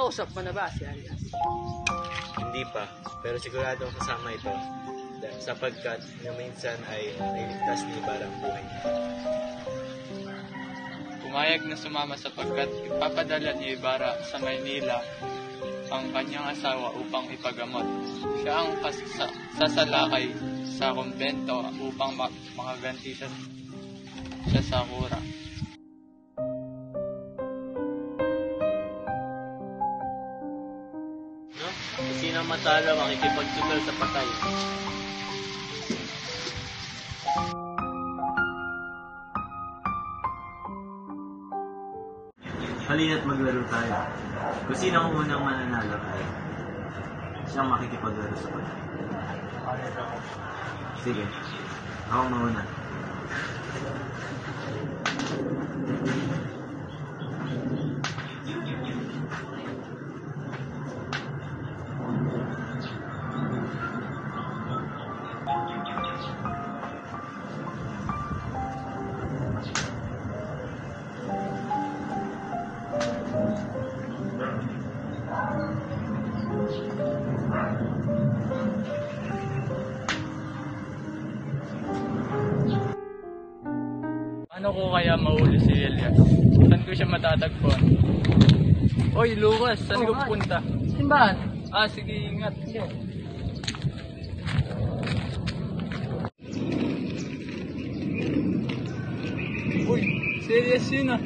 Nakausap mo na ba si Alias? Hindi pa, pero sigurado ang kasama ito sapagkat na minsan ay nailigtas ni Ibarra ang buhay niya. Pumayag na sumama sapagkat ipapadala ni Ibarra sa Maynila ang kanyang asawa upang ipagamot. Siya ang sasalakay sa kumbento upang makaganti siya sa kura. No? Kung sino ang matalo, makikipagsugal sa patay. Halina't maglaro tayo. Kung sino ang unang mananalo ay siyang makikipaglaro sa patay. Sige, ako mauna. Paano ko kaya mahuli si Elias? Saan ko siya matatagpuan? Oy, Lucas, saan ko pupunta? Simbahan. Sige, ingat. Sige. Uy, si Elias yun ah.